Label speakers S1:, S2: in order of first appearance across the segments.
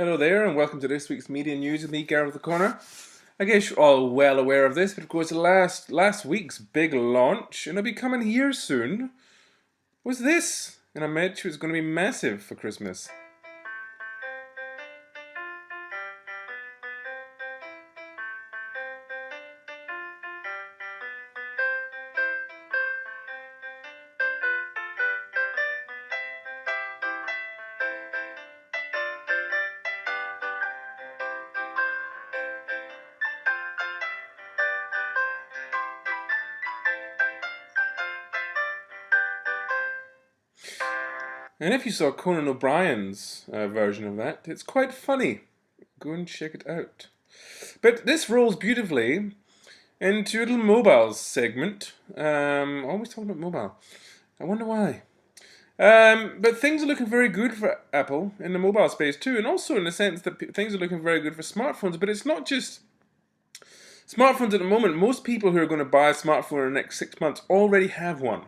S1: Hello there, and welcome to this week's media news with me, Gareth the Corner. I guess you're all well aware of this, but of course, the last week's big launch, and it'll be coming here soon, was this, and I bet you it's going to be massive for Christmas. And if you saw Conan O'Brien's version of that, it's quite funny. Go and check it out. But this rolls beautifully into a little mobiles segment. Always talking about mobile. I wonder why. But things are looking very good for Apple in the mobile space too, and also in the sense that things are looking very good for smartphones. But it's not just smartphones at the moment. Most people who are going to buy a smartphone in the next 6 months already have one.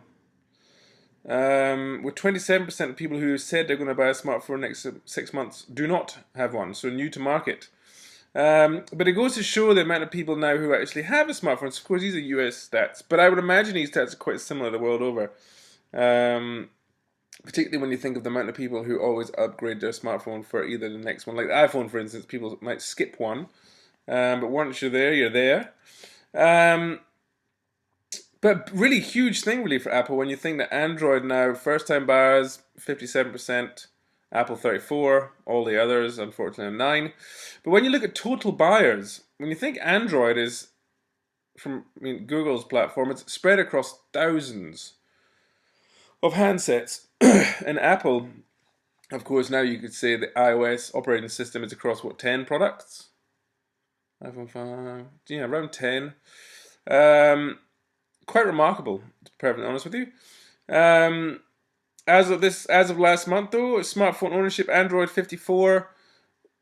S1: With 27% of people who said they're going to buy a smartphone in the next 6 months do not have one, so new to market. But it goes to show the amount of people now who actually have a smartphone. Of course, these are US stats, but I would imagine these stats are quite similar the world over. Particularly when you think of the amount of people who always upgrade their smartphone for either the next one. Like the iPhone, for instance, people might skip one, but once you're there, you're there. But really huge thing really for Apple when you think that Android now, first time buyers, 57%, Apple 34%, all the others, unfortunately, 9%. But when you look at total buyers, when you think Android is, from Google's platform, it's spread across thousands of handsets. And Apple, of course, now you could say the iOS operating system is across, what, 10 products? iPhone 5, yeah, around 10. Quite remarkable, to be perfectly honest with you. As of last month, though, smartphone ownership: Android 54,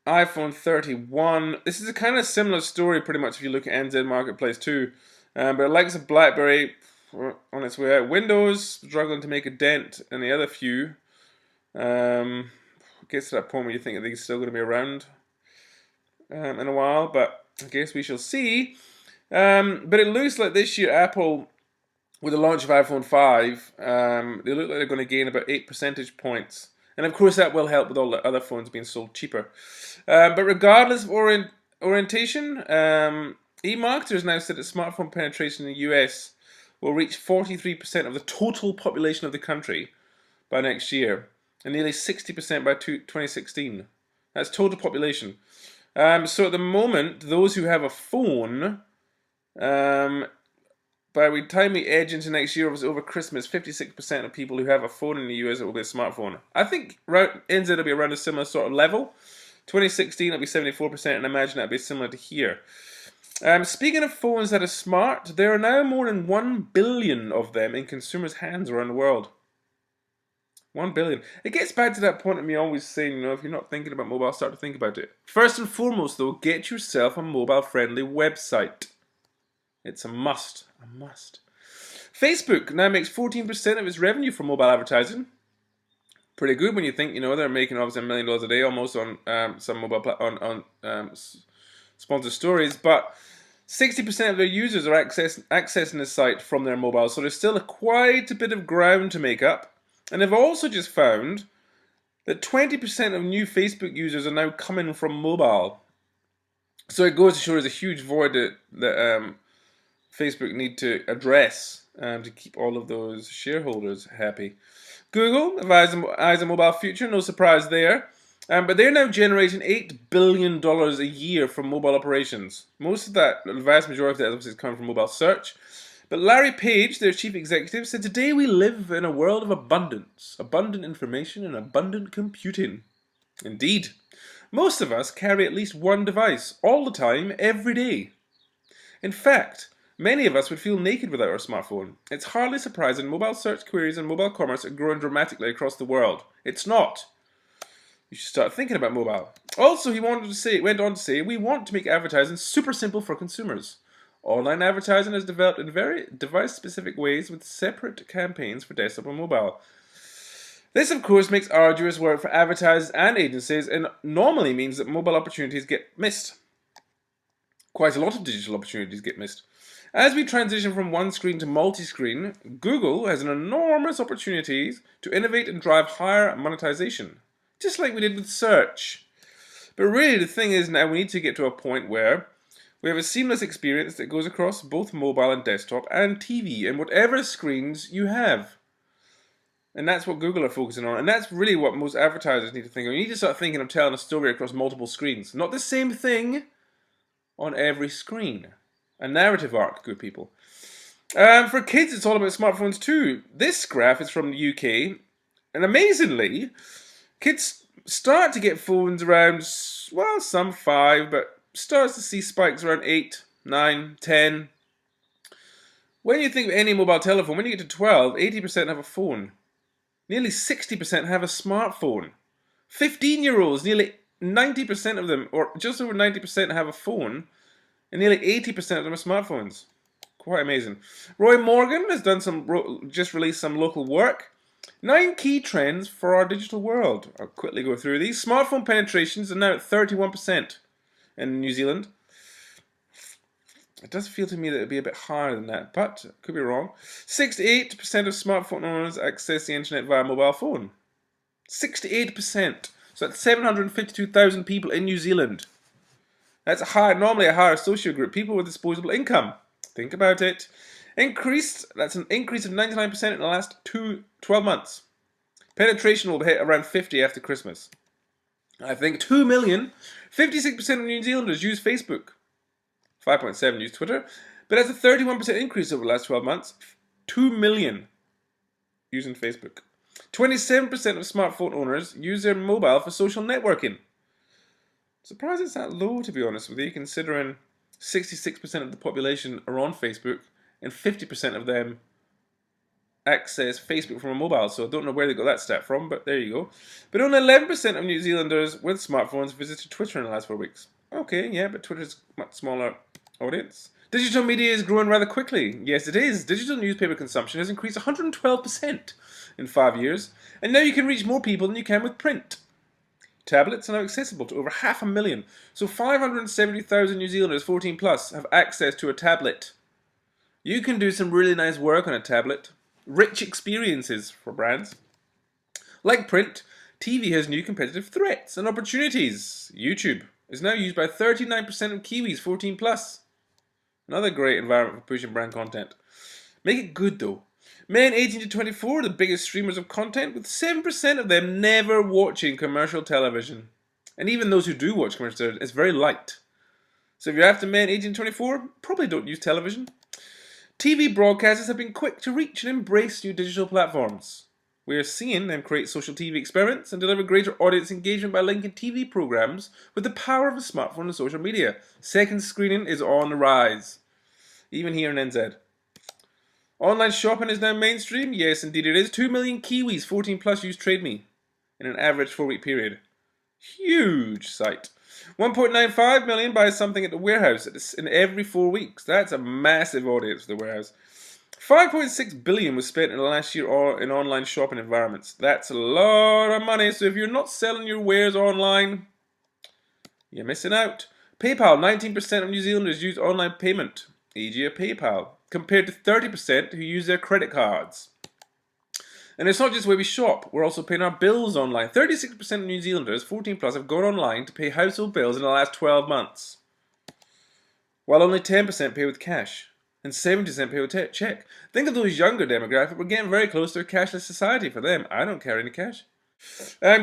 S1: iPhone 31. This is a kind of similar story, pretty much, if you look at NZ Marketplace too. But it likes of BlackBerry on its way out. Windows struggling to make a dent, and the other few. It gets to that point where you think they're still going to be around in a while, but I guess we shall see. But it looks like this year Apple, with the launch of iPhone 5, they look like they're going to gain about 8 percentage points. And of course that will help with all the other phones being sold cheaper. But regardless of orientation, eMarketers now said that smartphone penetration in the US will reach 43% of the total population of the country by next year, and nearly 60% by 2016. That's total population. So at the moment, those who have a phone, by the time we edge into next year, over Christmas, 56% of people who have a phone in the US will be a smartphone. I think NZ will be around a similar sort of level. 2016 will be 74%, and I imagine that'll be similar to here. Speaking of phones that are smart, there are now more than 1 billion of them in consumers' hands around the world. 1 billion. It gets back to that point of me always saying, if you're not thinking about mobile, start to think about it. First and foremost, though, get yourself a mobile-friendly website. It's a must. A must. Facebook now makes 14% of its revenue from mobile advertising. Pretty good when you think, they're making obviously $1 million a day almost on some mobile sponsored stories, but 60% of their users are accessing the site from their mobile, so there's still quite a bit of ground to make up. And they've also just found that 20% of new Facebook users are now coming from mobile. So it goes to show there's a huge void that Facebook need to address to keep all of those shareholders happy. Google eyes a mobile future, no surprise there. But they're now generating $8 billion a year from mobile operations. Most of that, the vast majority of that obviously is coming from mobile search. But Larry Page, their chief executive, said, "Today we live in a world of abundance. Abundant information and abundant computing." Indeed. Most of us carry at least one device, all the time, every day. In fact, many of us would feel naked without our smartphone. It's hardly surprising mobile search queries and mobile commerce are growing dramatically across the world. It's not. You should start thinking about mobile. Also, he went on to say, we want to make advertising super simple for consumers. Online advertising is developed in very device-specific ways with separate campaigns for desktop and mobile. This, of course, makes arduous work for advertisers and agencies and normally means that mobile opportunities get missed. Quite a lot of digital opportunities get missed. As we transition from one screen to multi-screen, Google has an enormous opportunities to innovate and drive higher monetization, just like we did with search. But really the thing is now we need to get to a point where we have a seamless experience that goes across both mobile and desktop and TV and whatever screens you have. And that's what Google are focusing on. And that's really what most advertisers need to think of. You need to start thinking of telling a story across multiple screens. Not the same thing on every screen. A narrative arc, good people. For kids, it's all about smartphones too. This graph is from the UK. And amazingly, kids start to get phones around, well, some 5, but starts to see spikes around 8, 9, 10. When you think of any mobile telephone, when you get to 12, 80% have a phone. Nearly 60% have a smartphone. 15-year-olds, nearly 90% of them, or just over 90% have a phone, and nearly 80% of them are smartphones. Quite amazing. Roy Morgan has just released some local work. 9 key trends for our digital world. I'll quickly go through these. Smartphone penetrations are now at 31% in New Zealand. It does feel to me that it would be a bit higher than that, but I could be wrong. 68% of smartphone owners access the internet via mobile phone. 68%. So that's 752,000 people in New Zealand. That's normally a higher social group, people with disposable income. Think about it. That's an increase of 99% in the last 12 months. Penetration will hit around 50 after Christmas. I think 2 million, 56% of New Zealanders use Facebook. 5.7 use Twitter, but that's a 31% increase over the last 12 months. 2 million using Facebook. 27% of smartphone owners use their mobile for social networking. Surprised it's that low, to be honest with you, considering 66% of the population are on Facebook and 50% of them access Facebook from a mobile. So I don't know where they got that stat from, but there you go. But only 11% of New Zealanders with smartphones visited Twitter in the last 4 weeks. Okay, yeah, but Twitter's a much smaller audience. Digital media is growing rather quickly. Yes, it is. Digital newspaper consumption has increased 112% in 5 years, and now you can reach more people than you can with print. Tablets are now accessible to over 500,000, so 570,000 New Zealanders 14 plus have access to a tablet. You can do some really nice work on a tablet. Rich experiences for brands. Like print, TV has new competitive threats and opportunities. YouTube is now used by 39% of Kiwis 14 plus. Another great environment for pushing brand content. Make it good though. Men 18 to 24 are the biggest streamers of content, with 7% of them never watching commercial television. And even those who do watch commercial television, it's very light. So if you're after men 18 to 24, probably don't use television. TV broadcasters have been quick to reach and embrace new digital platforms. We are seeing them create social TV experiments and deliver greater audience engagement by linking TV programs with the power of a smartphone and social media. Second screening is on the rise, even here in NZ. Online shopping is now mainstream. Yes, indeed it is. 2 million Kiwis 14 plus use TradeMe in an average 4-week period. Huge site. 1.95 million buys something at the warehouse in every 4 weeks. That's a massive audience for the warehouse. 5.6 billion was spent in the last year in online shopping environments. That's a lot of money. So if you're not selling your wares online, you're missing out. PayPal, 19% of New Zealanders use online payment, e.g. a PayPal, compared to 30% who use their credit cards. And it's not just where we shop, we're also paying our bills online. 36% of New Zealanders, 14 plus, have gone online to pay household bills in the last 12 months. While only 10% pay with cash, and 70% pay with check. Think of those younger demographic, we're getting very close to a cashless society for them. I don't carry any cash.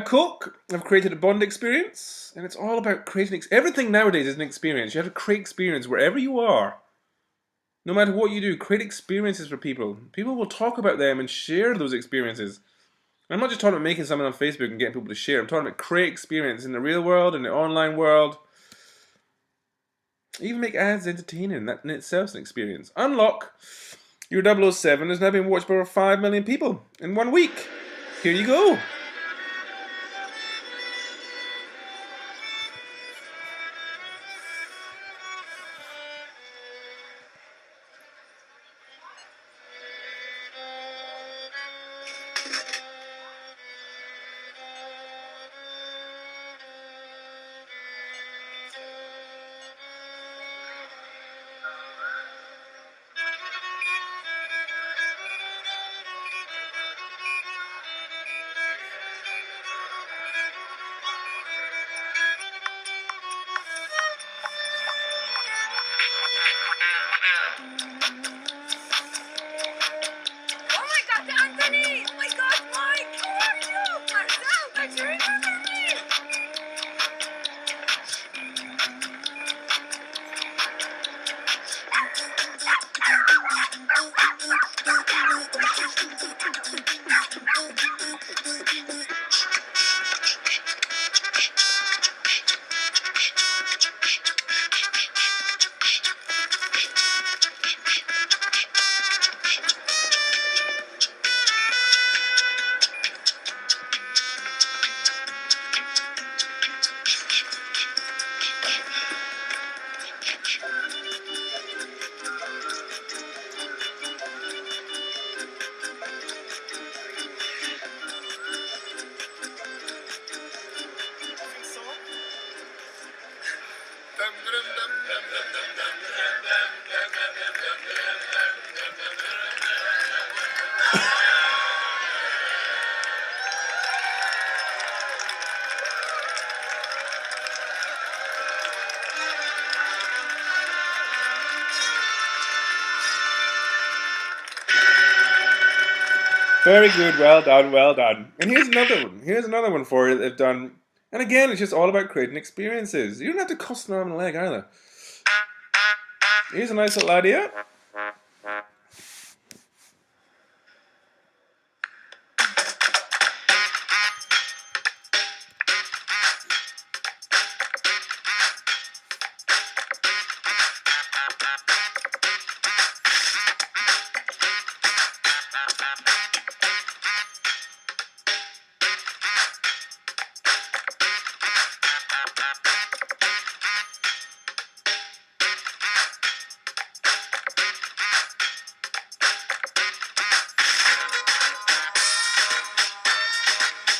S1: Coke have created a bond experience, and it's all about creating, everything nowadays is an experience. You have to create experience wherever you are. No matter what you do, create experiences for people. People will talk about them and share those experiences. I'm not just talking about making something on Facebook and getting people to share. I'm talking about create experience in the real world, in the online world. Even make ads entertaining. That in itself is an experience. Unlock your 007 has now been watched by over 5 million people in 1 week. Here you go.
S2: Oh my God, Anthony! Oh my God, Mike! How are you? Marcel, don't you remember me?
S1: Very good, well done, well done. And here's another one. Here's another one for you that they've done. And again, it's just all about creating experiences. You don't have to cost an arm and a leg either. Here's a nice little idea.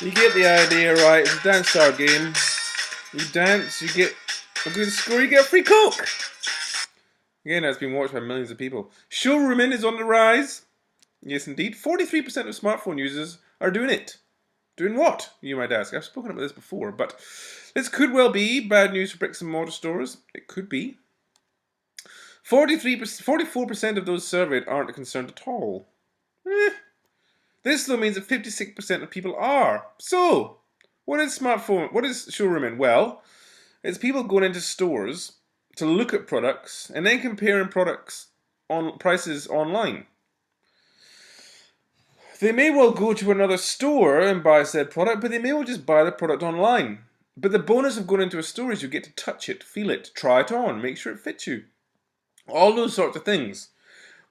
S1: You get the idea, right? It's a dance star game. You dance, you get a good score, you get a free Coke. Again, that's been watched by millions of people. Showrooming is on the rise. Yes, indeed. 43% of smartphone users are doing it. Doing what, you might ask? I've spoken about this before, but this could well be bad news for bricks and mortar stores. It could be. 44% of those surveyed aren't concerned at all. This though means that 56% of people are. So, what is showrooming? Well, it's people going into stores to look at products and then comparing products on prices online. They may well go to another store and buy said product, but they may well just buy the product online. But the bonus of going into a store is you get to touch it, feel it, try it on, make sure it fits you. All those sorts of things.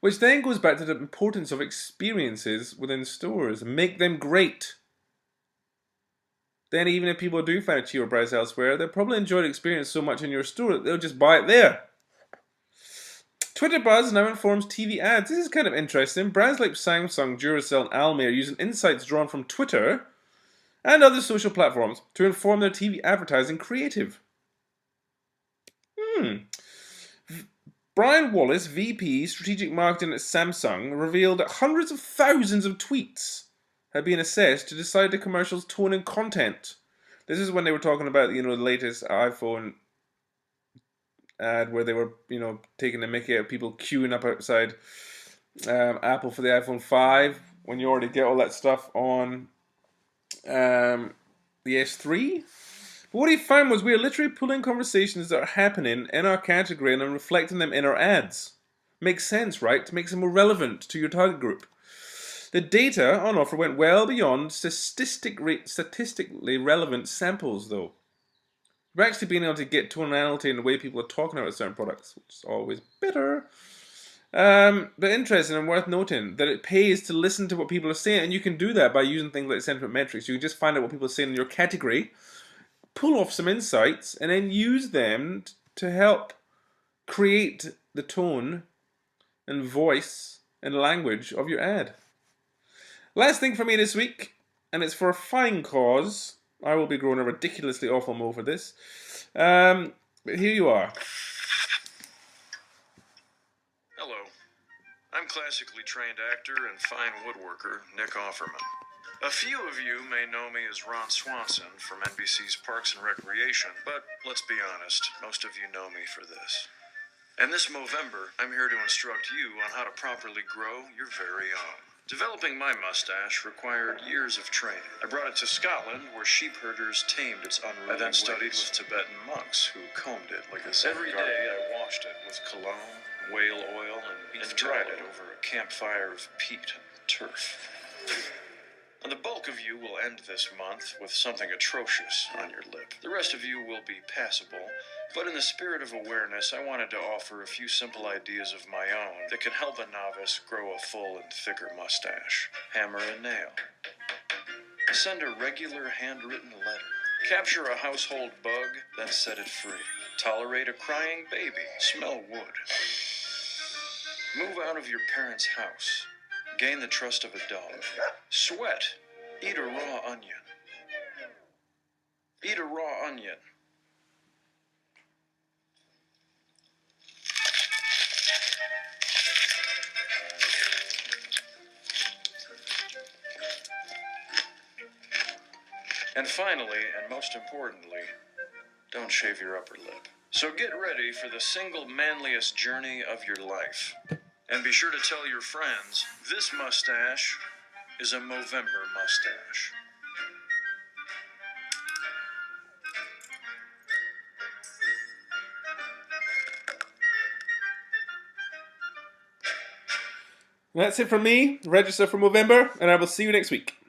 S1: Which then goes back to the importance of experiences within stores. Make them great. Then even if people do find a cheaper price elsewhere, they'll probably enjoy the experience so much in your store that they'll just buy it there. Twitter Buzz now informs TV ads. This is kind of interesting. Brands like Samsung, Duracell and Almi are using insights drawn from Twitter and other social platforms to inform their TV advertising creative. Brian Wallace, VP, Strategic Marketing at Samsung, revealed that hundreds of thousands of tweets had been assessed to decide the commercial's tone and content. This is when they were talking about, the latest iPhone ad where they were, taking the mickey out of people queuing up outside Apple for the iPhone 5 when you already get all that stuff on the S3. But what he found was we are literally pulling conversations that are happening in our category and reflecting them in our ads. Makes sense, right? To make them more relevant to your target group. The data on offer went well beyond statistically relevant samples, though. We're actually being able to get tonality in the way people are talking about certain products, which is always better. But interesting and worth noting that it pays to listen to what people are saying, and you can do that by using things like sentiment metrics. You can just find out what people are saying in your category, pull off some insights, and then use them to help create the tone and voice and language of your ad. Last thing for me this week, and it's for a fine cause. I will be growing a ridiculously awful mo for this. But here you are.
S3: Hello. I'm classically trained actor and fine woodworker Nick Offerman. A few of you may know me as Ron Swanson from NBC's Parks and Recreation, but let's be honest, most of you know me for this. And this Movember, I'm here to instruct you on how to properly grow your very own. Developing my mustache required years of training. I brought it to Scotland, where sheep herders tamed its unruly. I then studied with Tibetan monks who combed it like a every day. I washed it with cologne, whale oil, and dried it over a campfire of peat and turf. And the bulk of you will end this month with something atrocious on your lip. The rest of you will be passable, but in the spirit of awareness, I wanted to offer a few simple ideas of my own that can help a novice grow a full and thicker mustache. Hammer a nail. Send a regular handwritten letter. Capture a household bug, then set it free. Tolerate a crying baby. Smell wood. Move out of your parents' house. Gain the trust of a dog. Sweat. Eat a raw onion. Eat a raw onion. And finally, and most importantly, don't shave your upper lip. So get ready for the single manliest journey of your life. And be sure to tell your friends, this mustache is a Movember mustache.
S1: That's it from me. Register for Movember, and I will see you next week.